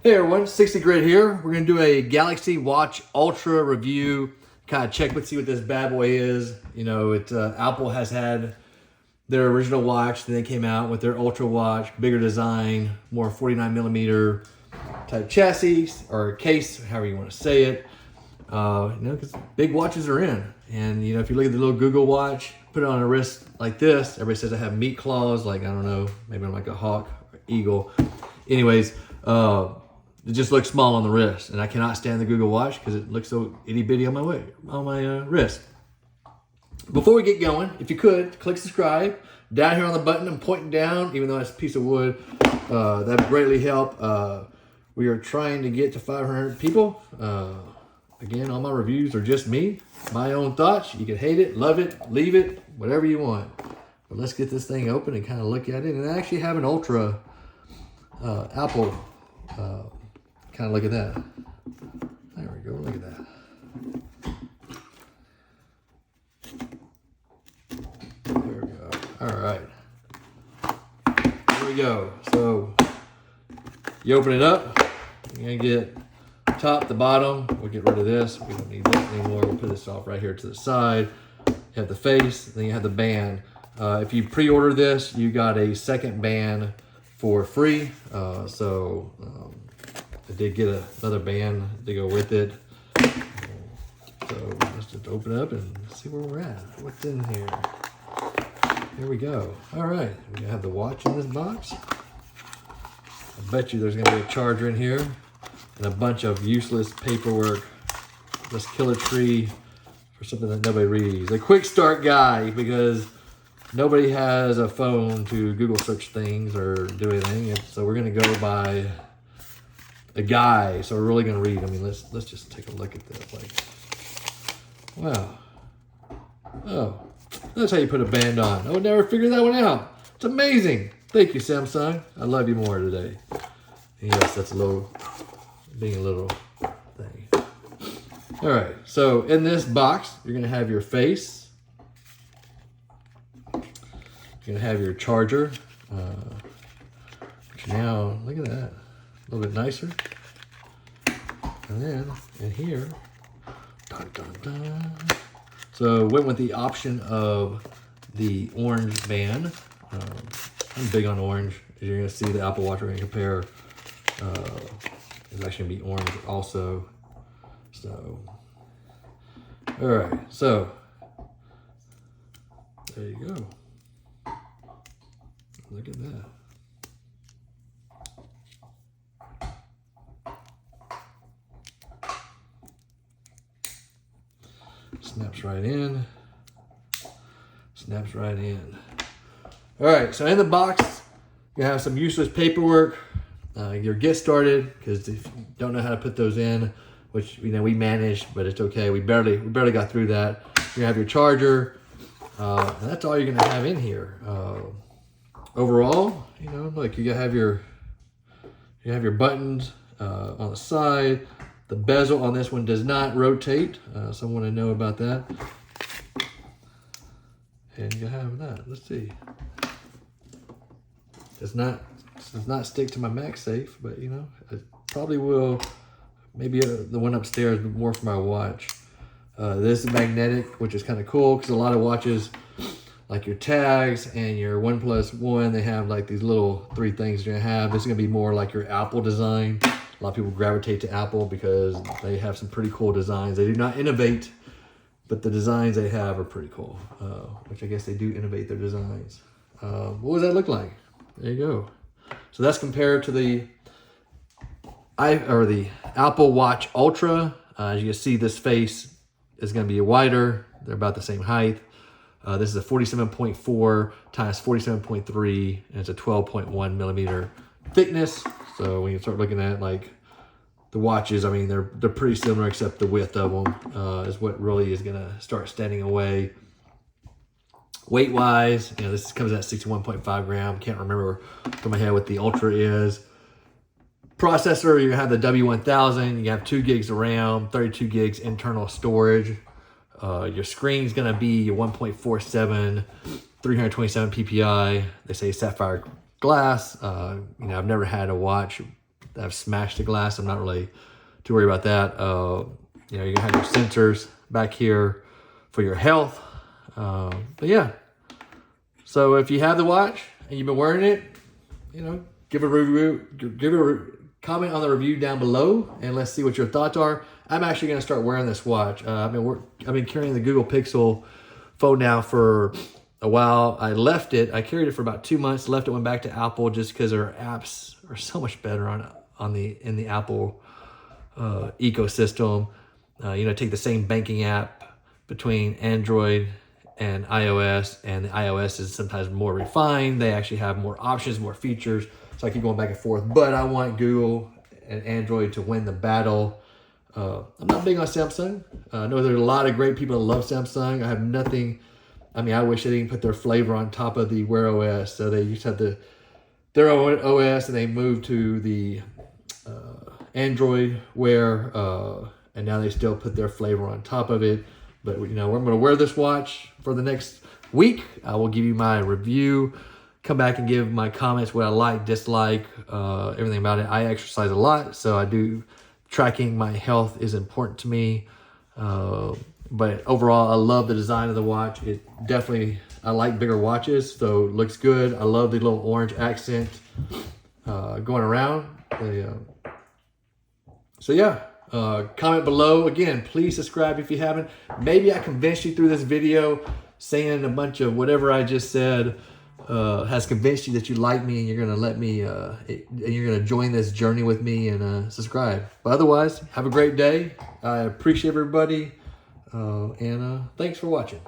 Hey everyone, 60 Grid here. We're going to do a Galaxy Watch Ultra review, kind of check see what this bad boy is. You know, Apple has had their original watch, then they came out with their Ultra watch, bigger design, more 49mm type chassis or case, however you want to say it. You know, because big watches are in. And, you know, if you look at the little Google watch, put it on a wrist like this, everybody says I have meat claws, like, I don't know, maybe I'm like a hawk or eagle. Anyways, it just looks small on the wrist, and I cannot stand the Google Watch because it looks so itty bitty on my wrist. Before we get going, if you could click subscribe down here on the button. I'm pointing down, even though it's a piece of wood. That would greatly help. We are trying to get to 500 people. Again, all my reviews are just me, my own thoughts. You can hate it, love it, leave it, whatever you want. But let's get this thing open and kind of look at it. And I actually have an Ultra Apple. Kind of look at that. There we go. Look at that. There we go. All right. There we go. So you open it up. You're gonna get top to bottom. We'll get rid of this. We don't need this anymore. We'll put this off right here to the side. You have the face. Then you have the band. If you pre-order this, you got a second band for free. I did get another band to go with it. So let's just open it up and see where we're at. What's in here? Here we go. All right, we're gonna have the watch in this box. I bet you there's gonna be a charger in here and a bunch of useless paperwork. Let's kill a tree for something that nobody reads. A quick start guide, because nobody has a phone to Google search things or do anything. And so we're gonna go by a guy, so we're really gonna read. I mean, let's just take a look at this. Like, wow. Oh, that's how you put a band on. I would never figure that one out. It's amazing. Thank you, Samsung. I love you more today. And yes, that's being a little thing. All right, so in this box, you're gonna have your face. You're gonna have your charger. Which now, look at that. A little bit nicer. And then in here, dun, dun, dun. So went with the option of the orange band. I'm big on orange. As you're gonna see, the Apple Watch we're gonna compare is actually gonna be orange also. So, all right, so there you go. Look at that. Snaps right in. Snaps right in. All right, so in the box, you have some useless paperwork. Your get started, because if you don't know how to put those in, which we managed, but it's okay. We barely got through that. You have your charger, and that's all you're gonna have in here. Overall, like you have your buttons on the side. The bezel on this one does not rotate. Someone to know about that. And you have that. Let's see. Does not stick to my MagSafe, but it probably will. Maybe the one upstairs, but more for my watch. This is magnetic, which is kind of cool because a lot of watches, like your tags and your OnePlus One, they have like these little 3 things you're gonna have. This is gonna be more like your Apple design. A lot of people gravitate to Apple because they have some pretty cool designs. They do not innovate, but the designs they have are pretty cool, which I guess they do innovate their designs. What does that look like? There you go. So that's compared to the Apple Watch Ultra. As you can see, this face is going to be wider. They're about the same height. This is a 47.4 times 47.3, and it's a 12.1 millimeter thickness. So when you start looking at like the watches, I mean, they're pretty similar, except the width of them is what really is going to start standing away. Weight wise, this comes at 61.5 grams. Can't remember from my head what the Ultra is. Processor, you have the W1000. You have 2 gigs of RAM, 32 gigs internal storage. Your screen's going to be your 1.47, 327 PPI. They say sapphire glass. I've never had a watch that have smashed the glass. I'm not really too worried about that. You know, you're gonna have your sensors back here for your health. But yeah, so if you have the watch and you've been wearing it, you know, give a review, comment on the review down below, and let's see what your thoughts are. I'm actually gonna start wearing this watch. I've been carrying the Google Pixel phone now for a while. I carried it for about 2 months, left it, went back to Apple just because their apps are so much better in the Apple ecosystem. You know, take the same banking app between Android and iOS, and the iOS is sometimes more refined. They actually have more options, more features. So I keep going back and forth, but I want Google and Android to win the battle. I'm not big on Samsung. I know there's a lot of great people that love Samsung. I have nothing. I mean, I wish they didn't put their flavor on top of the Wear OS. So they used to have their own OS, and they moved to the Android Wear, and now they still put their flavor on top of it. But you know, I'm going to wear this watch for the next week. I will give you my review, come back and give my comments, what I like, dislike, everything about it. I exercise a lot, so tracking my health is important to me. But overall, I love the design of the watch. I like bigger watches, so it looks good. I love the little orange accent going around. So yeah, comment below. Again, please subscribe if you haven't. Maybe I convinced you through this video, saying a bunch of whatever I just said has convinced you that you like me, and you're gonna let me, and you're gonna join this journey with me and subscribe. But otherwise, have a great day. I appreciate everybody. And thanks for watching.